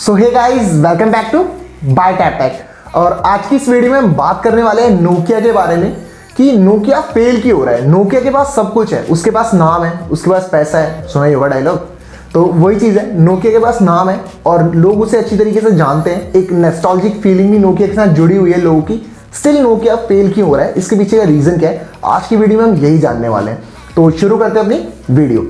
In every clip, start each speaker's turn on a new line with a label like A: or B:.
A: So hey guys, welcome back to by tap tech. और आज की इस वीडियो में हम बात करने वाले हैं नोकिया के बारे में कि नोकिया फेल क्यों हो रहा है। नोकिया के पास सब कुछ है, उसके पास नाम है, उसके पास पैसा है, सुना ही होगा डायलॉग। तो वही चीज़ है, नोकिया के पास नाम है और लोग उसे अच्छी तरीके से जानते हैं। एक नॉस्टैल्जिक फीलिंग भी नोकिया के साथ जुड़ी हुई है लोगों की। स्टिल नोकिया फेल क्यों हो रहा है, इसके पीछे का रीज़न क्या है, आज की वीडियो में हम यही जानने वाले हैं। तो शुरू करते हैं अपनी वीडियो।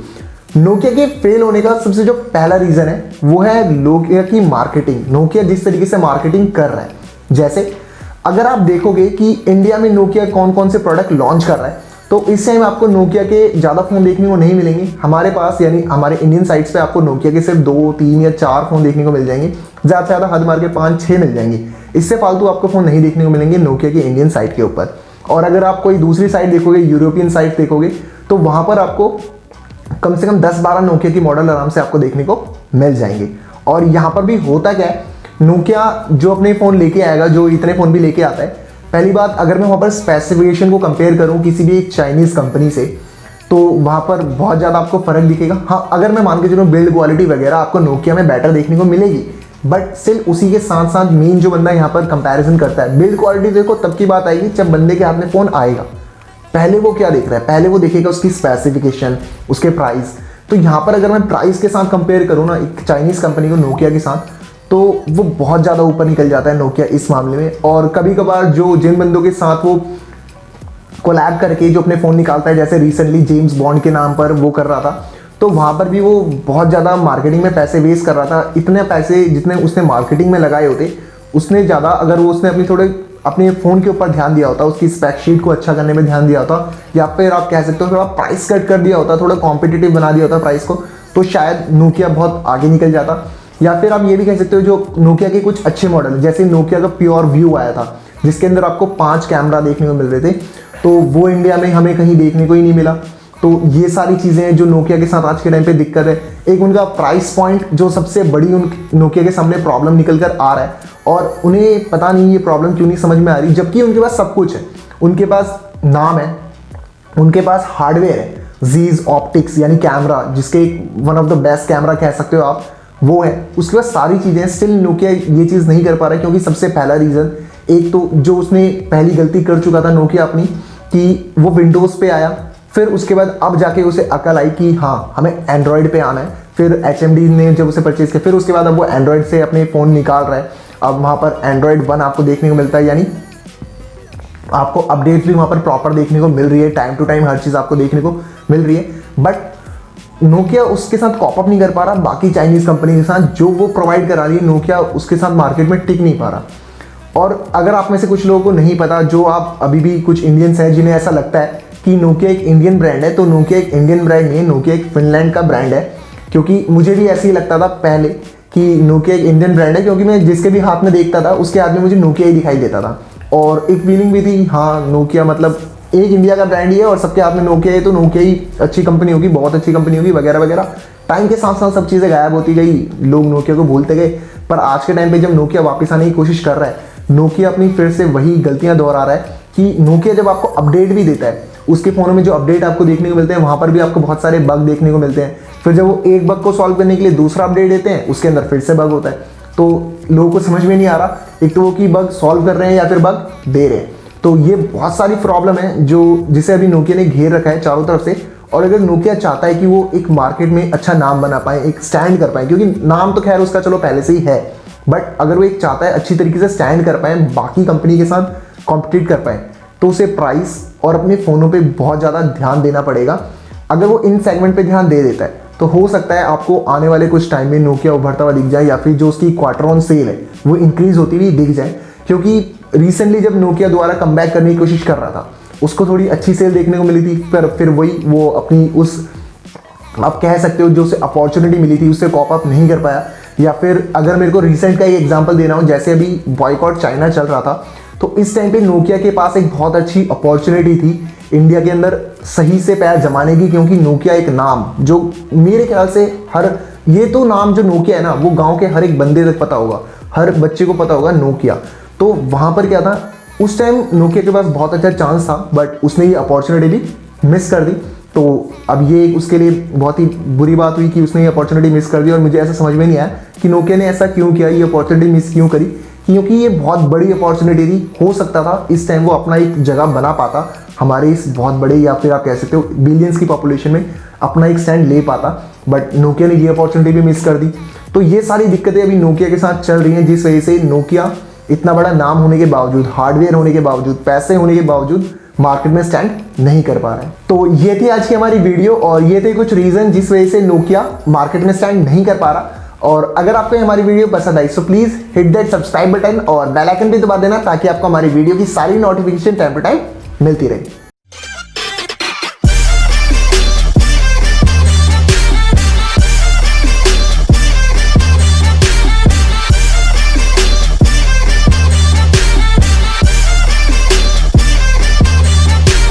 A: नोकिया के फेल होने का सबसे जो पहला रीज़न है वो है नोकिया की मार्केटिंग। नोकिया जिस तरीके से मार्केटिंग कर रहा है, जैसे अगर आप देखोगे कि इंडिया में नोकिया कौन कौन से प्रोडक्ट लॉन्च कर रहा है, तो इस टाइम आपको नोकिया के ज़्यादा फ़ोन देखने को नहीं मिलेंगे हमारे पास, यानी हमारे इंडियन साइट्स पे आपको नोकिया के सिर्फ 2, 3 या 4 फ़ोन देखने को मिल जाएंगे। ज़्यादा से ज़्यादा हद मार के 5-6 मिल जाएंगे। इससे फालतू आपको फ़ोन नहीं देखने को मिलेंगे नोकिया की इंडियन साइट के ऊपर। और अगर आप कोई दूसरी साइट देखोगे, यूरोपियन साइट देखोगे, तो वहाँ पर आपको कम से कम 10-12 नोकिया की मॉडल आराम से आपको देखने को मिल जाएंगे। और यहाँ पर भी होता क्या है, नोकिया जो अपने फ़ोन लेके आएगा, जो इतने फ़ोन भी लेके आता है, पहली बात अगर मैं वहाँ पर स्पेसिफिकेशन को कंपेयर करूँ किसी भी एक चाइनीज़ कंपनी से, तो वहाँ पर बहुत ज़्यादा आपको फ़र्क दिखेगा। हाँ, अगर मैं मान के चलूँ बिल्ड क्वालिटी वगैरह आपको नोकिया में बेटर देखने को मिलेगी, बट स्टिल उसी के साथ साथ मेन जो बंदा यहाँ पर कंपैरिजन करता है, बिल्ड क्वालिटी देखो तब की बात आएगी जब बंदे के हाथ में फ़ोन आएगा। पहले वो क्या देख रहा है, पहले वो देखेगा उसकी स्पेसिफिकेशन, उसके प्राइस। तो यहाँ पर अगर मैं प्राइस के साथ कंपेयर करूँ ना एक चाइनीज़ कंपनी को नोकिया के साथ, तो वो बहुत ज़्यादा ऊपर निकल जाता है नोकिया इस मामले में। और कभी कभार जो जिन बंदों के साथ वो कोलैब करके जो अपने फ़ोन निकालता है, जैसे रिसेंटली जेम्स बॉन्ड के नाम पर वो कर रहा था, तो वहाँ पर भी वो बहुत ज़्यादा मार्केटिंग में पैसे वेस्ट कर रहा था। इतने पैसे जितने उसने मार्केटिंग में लगाए होते, उसने ज़्यादा अगर वो उसने अपने फ़ोन के ऊपर ध्यान दिया होता, उसकी स्पेक शीट को अच्छा करने में ध्यान दिया होता, या फिर आप कह सकते हो थोड़ा प्राइस कट कर दिया होता, थोड़ा कॉम्पिटिटिव बना दिया होता प्राइस को, तो शायद नोकिया बहुत आगे निकल जाता। या फिर आप ये भी कह सकते हो जो नोकिया के कुछ अच्छे मॉडल, जैसे नोकिया का प्योर व्यू आया था जिसके अंदर आपको 5 कैमरा देखने को मिल रहे थे, तो वो इंडिया में हमें कहीं देखने को ही नहीं मिला। तो ये सारी चीज़ें हैं जो नोकिया के साथ आज के टाइम पे दिक्कत है। एक उनका प्राइस पॉइंट जो सबसे बड़ी उन नोकिया के सामने प्रॉब्लम निकल कर आ रहा है, और उन्हें पता नहीं ये प्रॉब्लम क्यों नहीं समझ में आ रही, जबकि उनके पास सब कुछ है। उनके पास नाम है, उनके पास हार्डवेयर है, जीज ऑप्टिक्स यानी कैमरा, जिसके one of the best camera कह सकते हो आप, वो है। उसके पास सारी चीज़ें, स्टिल नोकिया ये चीज़ नहीं कर पा रहा है, क्योंकि सबसे पहला रीज़न, एक तो जो उसने पहली गलती कर चुका था नोकिया अपनी, कि वो विंडोज़ पे आया, फिर उसके बाद अब जाके उसे अकल आई कि हाँ हमें एंड्रॉयड पे आना है। फिर HMD ने जब उसे परचेज किया, फिर उसके बाद अब वो एंड्रॉयड से अपने फ़ोन निकाल रहा है। अब वहाँ पर एंड्रॉयड 1 आपको देखने को मिलता है, यानी आपको अपडेट्स भी वहाँ पर प्रॉपर देखने को मिल रही है, टाइम टू टाइम हर चीज़ आपको देखने को मिल रही है। बट नोकिया उसके साथ कॉप अप नहीं कर पा रहा बाकी चाइनीज़ कंपनी के साथ, जो वो प्रोवाइड करा रही है नोकिया उसके साथ मार्केट में टिक नहीं पा रहा। और अगर आप में से कुछ लोगों को नहीं पता, जो आप अभी भी कुछ इंडियंस हैं जिन्हें ऐसा लगता है कि नोकिया एक इंडियन ब्रांड है, तो नोकिया एक इंडियन ब्रांड नहीं है, नोकिया एक फिनलैंड का ब्रांड है। क्योंकि मुझे भी ऐसे ही लगता था पहले कि नोकिया एक इंडियन ब्रांड है, क्योंकि मैं जिसके भी हाथ में देखता था उसके हाथ में मुझे नोकिया ही दिखाई देता था, और एक फीलिंग भी थी हाँ नोकिया मतलब एक इंडिया का ब्रांड ही है और सबके हाथ में नोकिया है, तो नोकिया ही अच्छी कंपनी होगी, बहुत अच्छी कंपनी होगी वगैरह वगैरह। टाइम के साथ साथ सब चीज़ें गायब होती गई, लोग नोकिया को भूलते गए। पर आज के टाइम पे जब नोकिया वापस आने की कोशिश कर रहा है, नोकिया अपनी फिर से वही गलतियां दोहरा रहा है कि नोकिया जब आपको अपडेट भी देता है, उसके फ़ोनों में जो अपडेट आपको देखने को मिलते हैं, वहाँ पर भी आपको बहुत सारे बग देखने को मिलते हैं। फिर जब वो एक बग को सॉल्व करने के लिए दूसरा अपडेट देते हैं, उसके अंदर फिर से बग होता है। तो लोगों को समझ में नहीं आ रहा, एक तो वो कि बग सॉल्व कर रहे हैं या फिर बग दे रहे हैं। तो ये बहुत सारी प्रॉब्लम है जो जिसे अभी नोकिया ने घेर रखा है चारों तरफ से। और अगर नोकिया चाहता है कि वो एक मार्केट में अच्छा नाम बना पाए, एक स्टैंड कर पाए, क्योंकि नाम तो खैर उसका चलो पहले से ही है, बट अगर वो एक चाहता है अच्छी तरीके से स्टैंड कर पाए, बाकी कंपनी के साथ कॉम्पिटिट कर पाए, तो उसे प्राइस और अपने फ़ोनों पे बहुत ज़्यादा ध्यान देना पड़ेगा। अगर वो इन सेगमेंट पे ध्यान दे देता है, तो हो सकता है आपको आने वाले कुछ टाइम में नोकिया उभरता हुआ दिख जाए, या फिर जो उसकी क्वार्टर ऑन सेल है वो इंक्रीज़ होती हुई दिख जाए। क्योंकि रिसेंटली जब नोकिया दोबारा कमबैक करने की कोशिश कर रहा था, उसको थोड़ी अच्छी सेल देखने को मिली थी, पर फिर वही वो अपनी उस आप कह सकते हो जो उसे अपॉर्चुनिटी मिली थी उससे कॉप अप नहीं कर पाया। या फिर अगर मेरे को रिसेंट का एक एग्जांपल देना हो, जैसे अभी बॉयकॉट चाइना चल रहा था, तो इस टाइम पे नोकिया के पास एक बहुत अच्छी अपॉर्चुनिटी थी इंडिया के अंदर सही से पैर जमाने की, क्योंकि नोकिया एक नाम जो मेरे ख्याल से ये तो नाम जो नोकिया है ना, वो गांव के हर एक बंदे तक पता होगा, हर बच्चे को पता होगा नोकिया। तो वहाँ पर क्या था, उस टाइम नोकिया के पास बहुत अच्छा चांस था, बट उसने ये अपॉर्चुनिटी भी मिस कर दी। तो अब ये उसके लिए बहुत ही बुरी बात हुई कि उसने ये अपॉर्चुनिटी मिस कर दी। और मुझे ऐसा समझ में नहीं आया कि नोकिया ने ऐसा क्यों किया, ये अपॉर्चुनिटी मिस क्यों करी, क्योंकि ये बहुत बड़ी अपॉर्चुनिटी थी। हो सकता था इस टाइम वो अपना एक जगह बना पाता हमारे इस बहुत बड़े, या फिर आप कह सकते हो बिलियंस की पॉपुलेशन में अपना एक स्टैंड ले पाता, बट नोकिया ने ये अपॉर्चुनिटी भी मिस कर दी। तो ये सारी दिक्कतें अभी नोकिया के साथ चल रही हैं, जिस वजह से नोकिया इतना बड़ा नाम होने के बावजूद, हार्डवेयर होने के बावजूद, पैसे होने के बावजूद मार्केट में स्टैंड नहीं कर पा रहा है। तो ये थी आज की हमारी वीडियो, और ये थे कुछ रीजन जिस वजह से नोकिया मार्केट में स्टैंड नहीं कर पा रहा। और अगर आपको हमारी वीडियो पसंद आई, so please hit that subscribe button और बेल आइकन भी दबा देना, ताकि आपको हमारी वीडियो की सारी नोटिफिकेशन टाइम टू टाइम मिलती रहे।